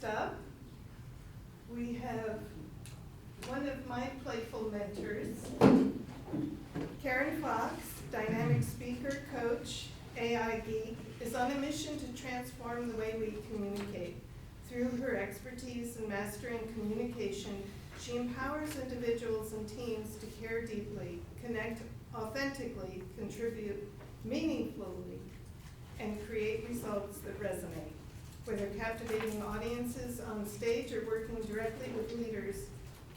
Next up, we have one of my playful mentors, Karen Fox, dynamic speaker, coach, AI geek, is on a mission to transform the way we communicate. Through her expertise in mastering communication, she empowers individuals and teams to care deeply, connect authentically, contribute meaningfully, and create results that resonate. Whether captivating audiences on stage or working directly with leaders,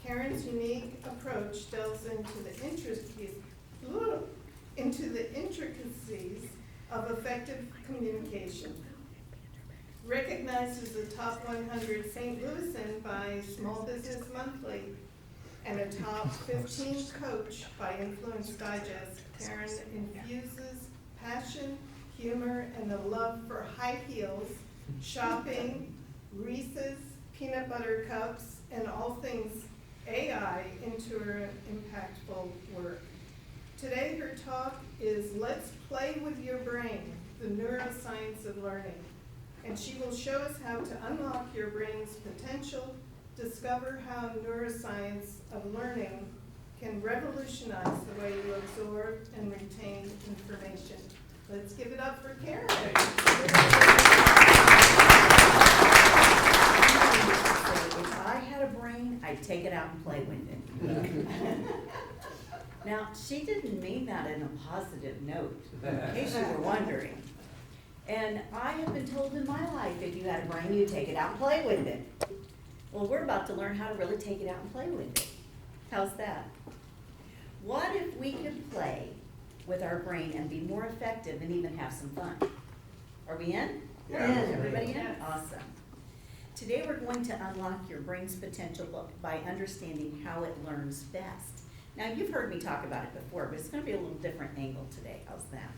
Karen's unique approach delves into the intricacies of effective communication. Recognized as a top 100 St. Louisan by Small Business Monthly and a top 15 coach by Influence Digest, Karen infuses passion, humor, and a love for high heels, shopping, Reese's, peanut butter cups, and all things AI into her impactful work. Today her talk is Let's Play with Your Brain, the Neuroscience of Learning. And she will show us how to unlock your brain's potential, discover how neuroscience of learning can revolutionize the way you absorb and retain information. Let's give it up for Karen. If I had a brain, I'd take it out and play with it. Now, she didn't mean that in a positive note, in case you were wondering. And I have been told in my life, if you had a brain, you'd take it out and play with it. Well, we're about to learn how to really take it out and play with it. How's that? What if we could play with our brain and be more effective and even have some fun? Are we in? Yeah. Everybody in? Yes. Awesome. Today we're going to unlock your brain's potential by understanding how it learns best. Now, you've heard me talk about it before, but it's going to be a little different angle today. How's that?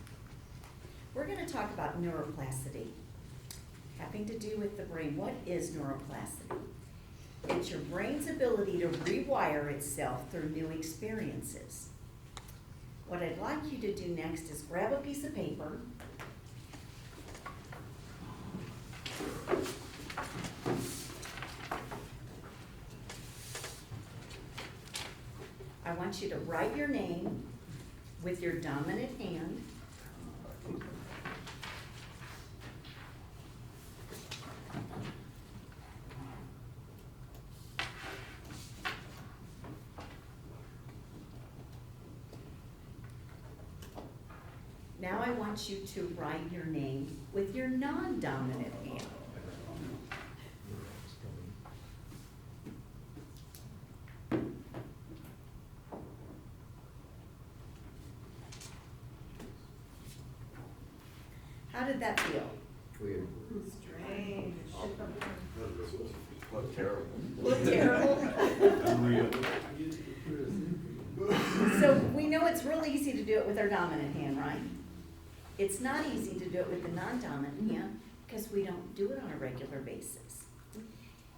We're going to talk about neuroplasticity, having to do with the brain. What is neuroplasticity? It's your brain's ability to rewire itself through new experiences. What I'd like you to do next is grab a piece of paper. I want you to write your name with your dominant hand. Now I want you to write your name with your non-dominant hand. How did that feel? Weird. Strange. Look terrible. Look terrible? So we know it's really easy to do it with our dominant hand, right? It's not easy to do it with the non-dominant hand because we don't do it on a regular basis.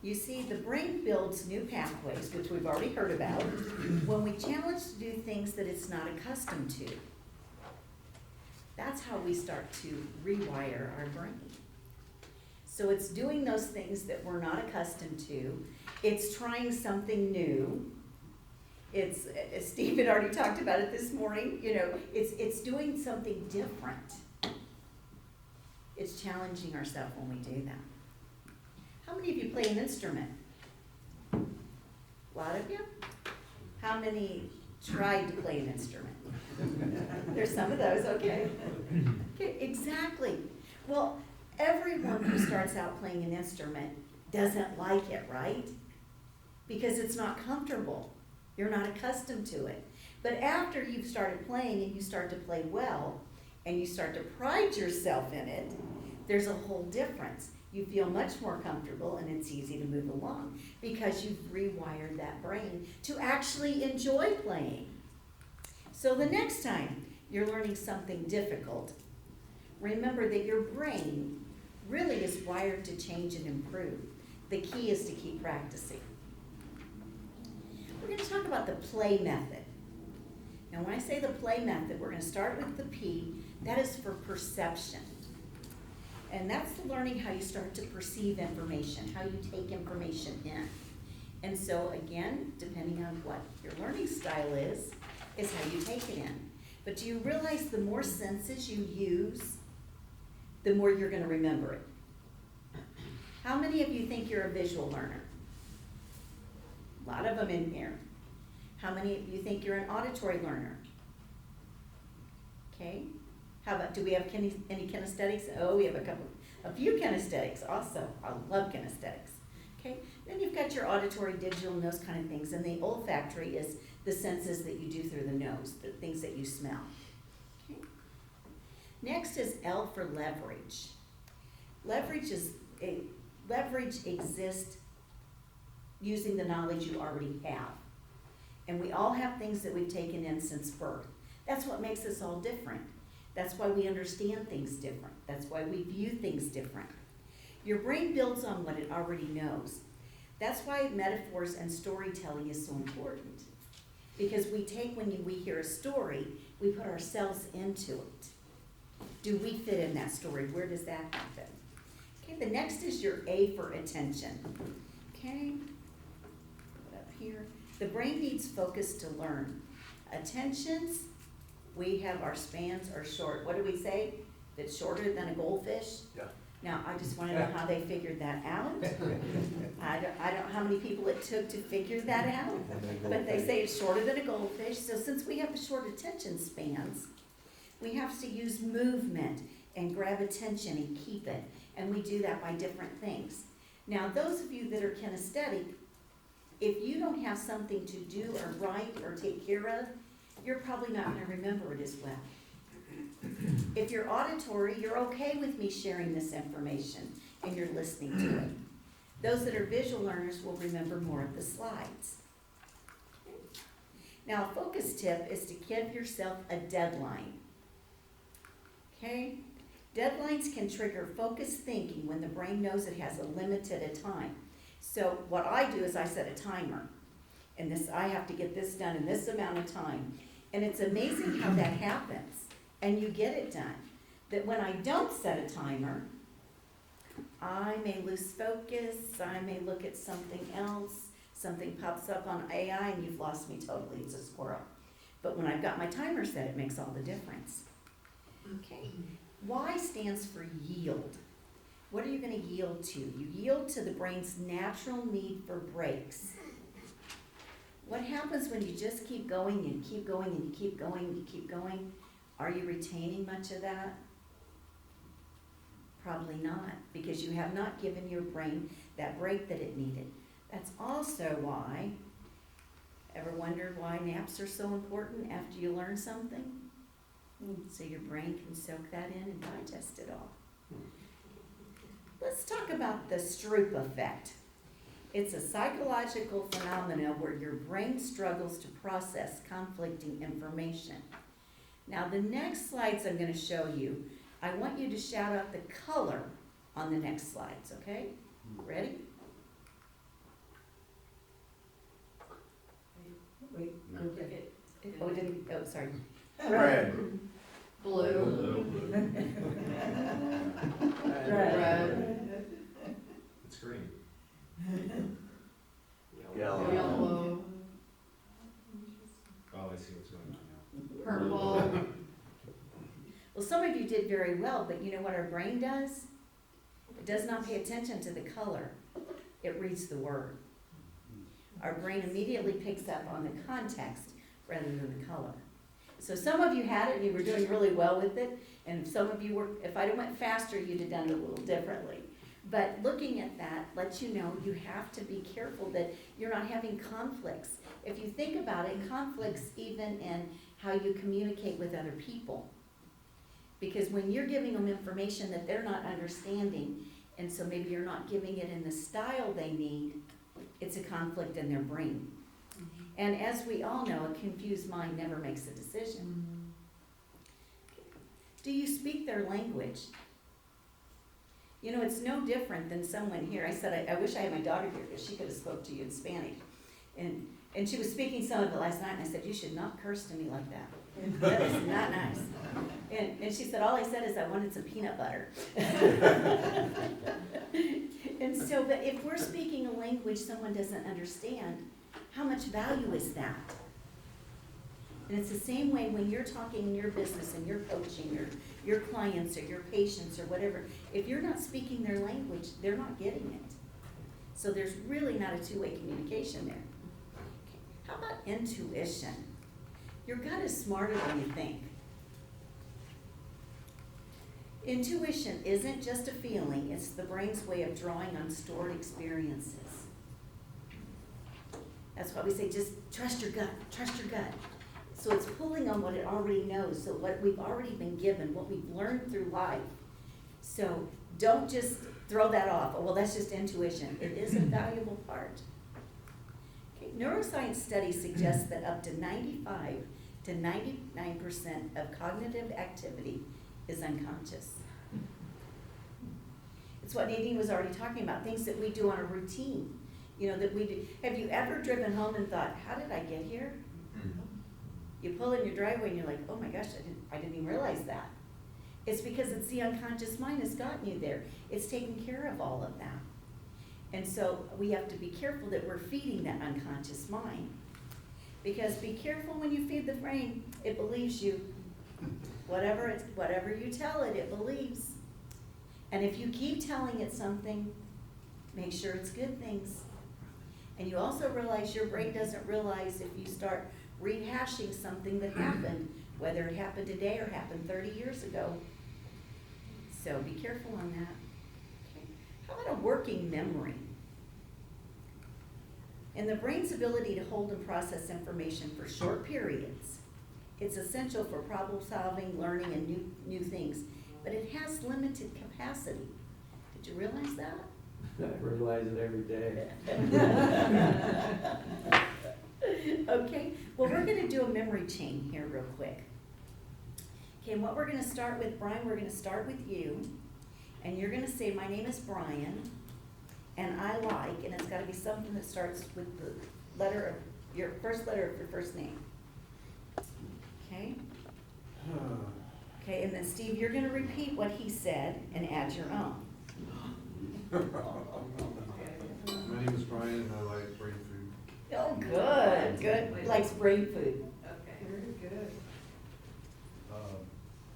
You see, the brain builds new pathways, which we've already heard about, when we challenge to do things that it's not accustomed to. That's how we start to rewire our brain. So it's doing those things that we're not accustomed to. It's trying something new. It's, as Steve had already talked about it this morning, it's doing something different. It's challenging ourselves when we do that. How many of you play an instrument? A lot of you? How many tried to play an instrument? There's some of those, okay. Okay, exactly. Well, everyone who starts out playing an instrument doesn't like it, right? Because it's not comfortable. You're not accustomed to it. But after you've started playing and you start to play well, and you start to pride yourself in it, there's a whole difference. You feel much more comfortable and it's easy to move along because you've rewired that brain to actually enjoy playing. So the next time you're learning something difficult, remember that your brain really is wired to change and improve. The key is to keep practicing. We're going to talk about the play method. Now, when I say the play method, we're going to start with the P. That is for perception. And that's the learning how you start to perceive information, how you take information in. And so again, depending on what your learning style is how you take it in. But do you realize the more senses you use, the more you're gonna remember it? How many of you think you're a visual learner? A lot of them in here. How many of you think you're an auditory learner? Okay. How about, do we have any kinesthetics? Oh, we have a few kinesthetics, awesome. I love kinesthetics. Okay, then you've got your auditory, digital, and those kind of things, and the olfactory is the senses that you do through the nose, the things that you smell. Okay. Next is L for leverage. Leverage exists using the knowledge you already have. And we all have things that we've taken in since birth. That's what makes us all different. That's why we understand things different. That's why we view things different. Your brain builds on what it already knows. That's why metaphors and storytelling is so important. Because we take, when we hear a story, we put ourselves into it. Do we fit in that story? Where does that happen? Okay, the next is your A for attention. Okay, put up here. The brain needs focus to learn. Attentions, we have our spans are short. What do we say? It's shorter than a goldfish? Yeah. Now, I just want to know how they figured that out. I don't know how many people it took to figure that out, but they say it's shorter than a goldfish. So since we have short attention spans, we have to use movement and grab attention and keep it. And we do that by different things. Now, those of you that are kinesthetic, if you don't have something to do or write or take care of, you're probably not going to remember it as well. If you're auditory, you're okay with me sharing this information and you're listening to it. Those that are visual learners will remember more of the slides. Now, a focus tip is to give yourself a deadline. Okay? Deadlines can trigger focused thinking when the brain knows it has a limited time. So what I do is I set a timer. And this, I have to get this done in this amount of time. And it's amazing how that happens. And you get it done. That when I don't set a timer, I may lose focus, I may look at something else, something pops up on AI and you've lost me totally, it's a squirrel. But when I've got my timer set, it makes all the difference. Okay, Y stands for yield. What are you gonna yield to? You yield to the brain's natural need for breaks. What happens when you just keep going and keep going and you keep going and you keep going? Are you retaining much of that? Probably not, because you have not given your brain that break that it needed. That's also why, ever wondered why naps are so important after you learn something? So your brain can soak that in and digest it all. Let's talk about the Stroop effect. It's a psychological phenomenon where your brain struggles to process conflicting information. Now the next slides I'm going to show you, I want you to shout out the color on the next slides, okay? Ready? Wait, Oh, it didn't, oh, sorry. Red. blue, red, It's green. yellow, Oh, I see what's going on now. purple, Well, some of you did very well, but you know what our brain does? It does not pay attention to the color. It reads the word. Our brain immediately picks up on the context rather than the color. So some of you had it and you were doing really well with it, and some of you were, if I'd have went faster, you'd have done it a little differently. But looking at that lets you know you have to be careful that you're not having conflicts. If you think about it, conflicts even in how you communicate with other people. Because when you're giving them information that they're not understanding, and so maybe you're not giving it in the style they need, it's a conflict in their brain. And as we all know, a confused mind never makes a decision. Do you speak their language? You know, it's no different than someone here. I said, I wish I had my daughter here because she could have spoke to you in Spanish. And she was speaking some of it last night, and I said, you should not curse to me like that. That is not nice. And she said, all I said is I wanted some peanut butter. And so, but if we're speaking a language someone doesn't understand, how much value is that? And it's the same way when you're talking in your business and you're coaching your clients or your patients or whatever. If you're not speaking their language, they're not getting it. So there's really not a two-way communication there. How about intuition? Your gut is smarter than you think. Intuition isn't just a feeling, it's the brain's way of drawing on stored experiences. That's why we say just trust your gut, trust your gut. So it's pulling on what it already knows, so what we've already been given, what we've learned through life. So don't just throw that off, oh, well, that's just intuition. It is a valuable part. Okay. Neuroscience studies suggest that up to 95 to 99% of cognitive activity is unconscious. It's what Nadine was already talking about, things that we do on a routine. You know, that we do. Have you ever driven home and thought, how did I get here? You pull in your driveway and you're like, oh my gosh, I didn't even realize that. It's because it's the unconscious mind that's gotten you there. It's taking care of all of that. And so we have to be careful that we're feeding that unconscious mind. Because be careful when you feed the brain, it believes you. Whatever you tell it, it believes. And if you keep telling it something, make sure it's good things. And you also realize your brain doesn't realize if you start rehashing something that happened, whether it happened today or happened 30 years ago. So be careful on that. Okay. How about a working memory? In the brain's ability to hold and process information for short periods, it's essential for problem solving, learning, and new things, but it has limited capacity. Did you realize that? I realize it every day. Okay, well, we're gonna do a memory chain here real quick. Okay, and what we're gonna start with, Brian, we're gonna start with you, and you're gonna say, my name is Brian, and I like, and it's gotta be something that starts with the letter of, your first letter of your first name. Okay? Okay, and then Steve, you're gonna repeat what he said and add your own. My name is Brian and I like brain food. Oh, good, likes brain food. Okay. Very good.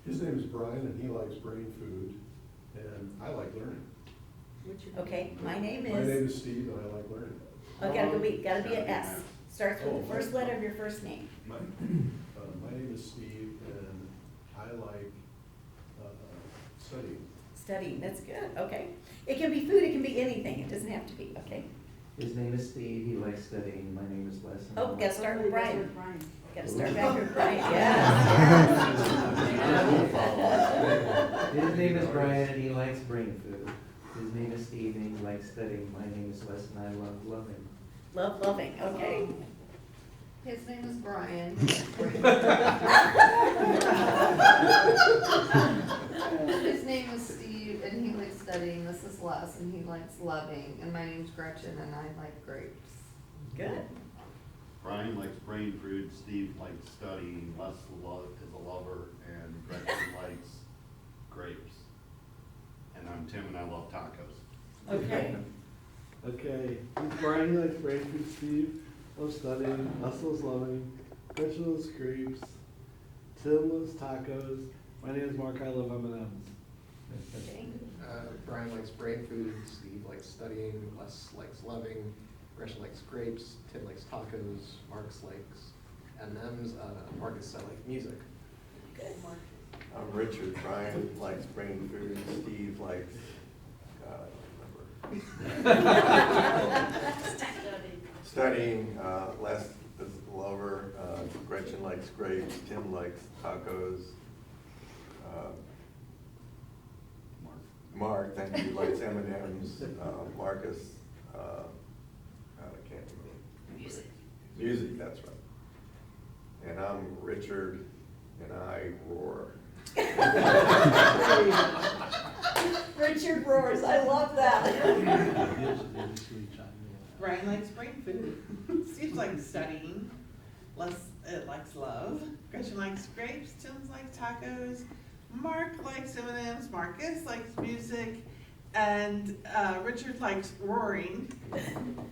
His name is Brian and he likes brain food, and I like learning. Okay, my name My name is, is Steve and I like learning. oh, gotta be an S. Starts with the first letter of your first name. My name is Steve and I like studying. Studying, that's good, okay. It can be food, it can be anything, it doesn't have to be, okay. His name is Steve, he likes studying, my name is Les. and I Oh, like- gotta start with Brian. Gotta start back with Brian, yes. His name is Brian and he likes brain food. His name is Steve and he likes studying, my name is Les and I love loving. Love loving, okay. His name is Brian. His name is Steve, and he likes studying. This is Les, and he likes loving. And my name's Gretchen, and I like grapes. Good. Brian likes brain food, Steve likes studying, Les is a lover, and Gretchen likes grapes. And I'm Tim and I love tacos. Okay, Okay, he's Brian, he likes brain food, Steve loves studying, Les loves loving, Gretchen loves grapes, Tim loves tacos, my name is Mark, I love M&Ms. okay. Brian likes brain food, Steve likes studying, Les likes loving, Gretchen likes grapes, Tim likes tacos, Marcus likes M&Ms, Marcus, I like music. Good. I'm Richard. Brian likes brain food. Steve likes, God, I don't remember. Studying. Les is a lover. Gretchen likes grapes. Tim likes tacos. Mark, thank you, likes M&Ms. Marcus, God, I can't remember. Music, that's right. And I'm Richard, and I roar. Richard roars, I love that. Usually, Brian likes brain food. Steve likes studying. Les likes love. Gretchen likes grapes. Tim likes tacos. Mark likes M&Ms. Marcus likes music. And Richard likes roaring.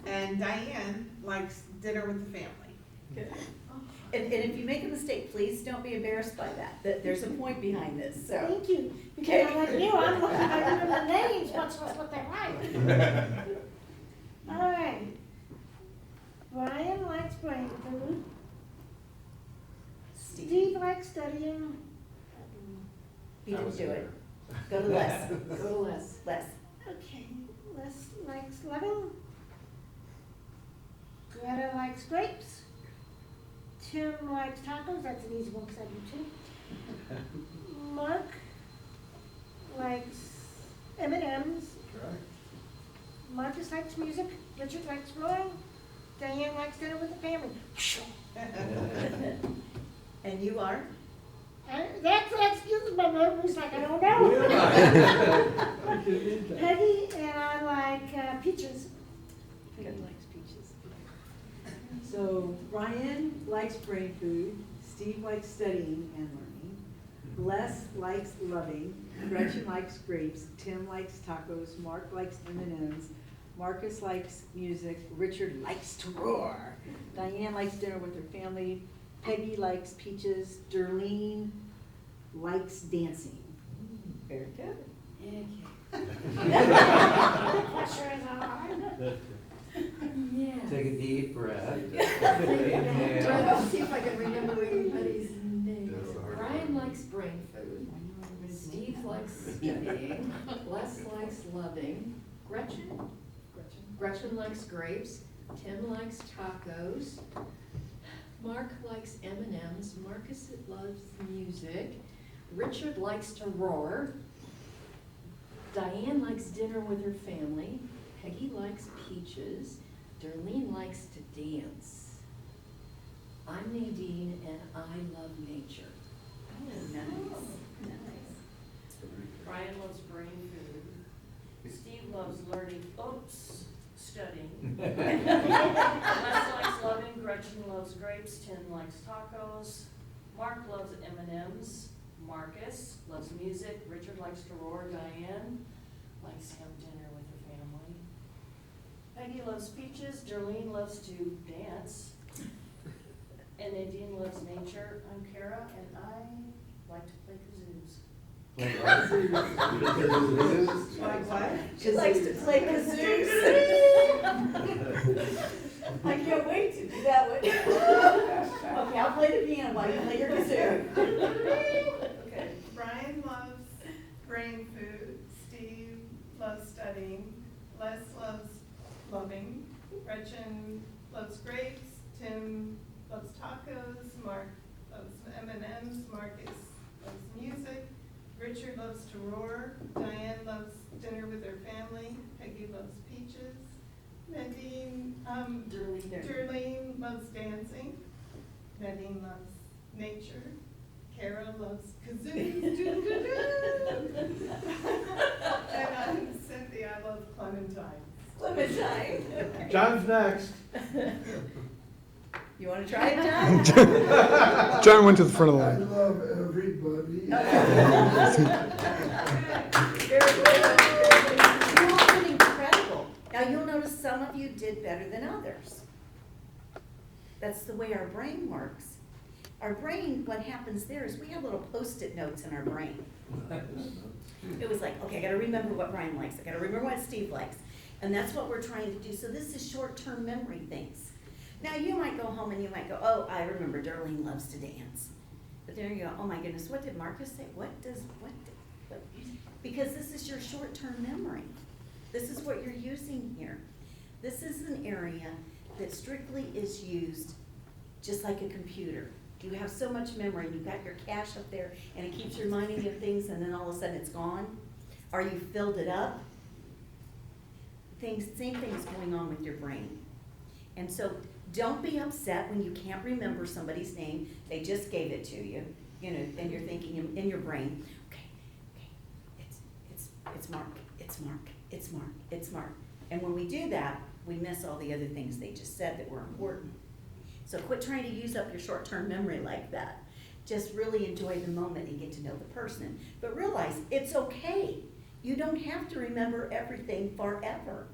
And Diane likes dinner with the family. Good. And if you make a mistake, please don't be embarrassed by that. There's a point behind this, so. Thank you, because I'm like you, I'm looking, I remember the names, much less what they like. All right. Brian likes brain food. Steve likes studying. He didn't do it. Go to Les. Go to Les. Les. Okay, Les likes loving. Greta likes grapes. Tim likes tacos, that's an easy one because I do too. Mark likes M&Ms. Correct. Marcus likes music. Richard likes rowing. Diane likes dinner with the family. And you are? That's my memory's like, I don't know. Peggy and I like peaches. Peggy likes peaches. So Brian likes brain food, Steve likes studying and learning, Les likes loving, Gretchen likes grapes, Tim likes tacos, Mark likes M&Ms, Marcus likes music, Richard likes to roar, Diane likes dinner with her family, Peggy likes peaches, Darlene likes dancing. Very good. Yeah. Take a deep breath. Trying to see if I can remember anybody's name. That's the hard Brian part. likes brain food. Steve likes studying. Les likes loving. Gretchen likes grapes. Tim likes tacos. Mark likes M&Ms. Marcus loves music. Richard likes to roar. Diane likes dinner with her family. Peggy likes peaches. Darlene likes to dance. I'm Nadine and I love nature. Nice. Brian loves brain food. Steve loves learning, studying. Les likes loving, Gretchen loves grapes, Tim likes tacos. Mark loves M&Ms. Marcus loves music, Richard likes to roar, Diane likes to have dinner with her family. Peggy loves peaches, Darlene loves to dance. And Nadine loves nature. I'm Kara and I like to play kazoos. Like what? She likes to play kazoos. I can't wait to do that one. Okay, I'll play the piano while you play your kazoo. Okay, Brian loves brain food, Steve loves studying, Les loves loving, Gretchen loves grapes, Tim loves tacos, Mark loves M&Ms, Marcus loves music, Richard loves to roar, Diane loves dinner with her family, Peggy loves peaches, Nadine, Darlene loves dancing, Nadine loves nature, Kara loves kazoos, and I'm Cynthia, I love clementine. Clementine. John's next. You want to try it, John? John went to the front of the I line. love everybody. Very good. You all did incredible. Now you'll notice some of you did better than others. That's the way our brain works. Our brain, what happens there is we have little Post-it notes in our brain. It was like, okay, I gotta remember what Brian likes. I gotta remember what Steve likes. And that's what we're trying to do. So this is short-term memory things. Now you might go home and you might go, oh, I remember Darlene loves to dance. But there you go, oh my goodness, what did Marcus say? What? Because this is your short-term memory. This is what you're using here. This is an area that strictly is used just like a computer. You have so much memory, and you've got your cache up there, and it keeps reminding you of things, and then all of a sudden it's gone. Or you filled it up. Same thing's going on with your brain. And so don't be upset when you can't remember somebody's name. They just gave it to you, and you're thinking in your brain, okay, it's Mark, it's Mark, it's Mark, it's Mark. And when we do that, we miss all the other things they just said that were important. So quit trying to use up your short-term memory like that. Just really enjoy the moment and get to know the person. But realize it's okay. You don't have to remember everything forever.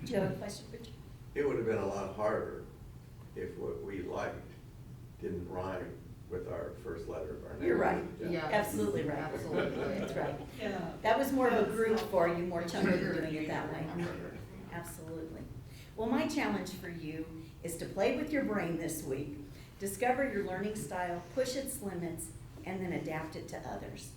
Do you have a question, Richard? It would have been a lot harder if what we liked didn't rhyme with our first letter of our name. You're right. Yeah. Absolutely right. Absolutely. That's right. Yeah. That was more of a group for you, more chunky doing it that way. Absolutely. Well, my challenge for you is to play with your brain this week, discover your learning style, push its limits, and then adapt it to others.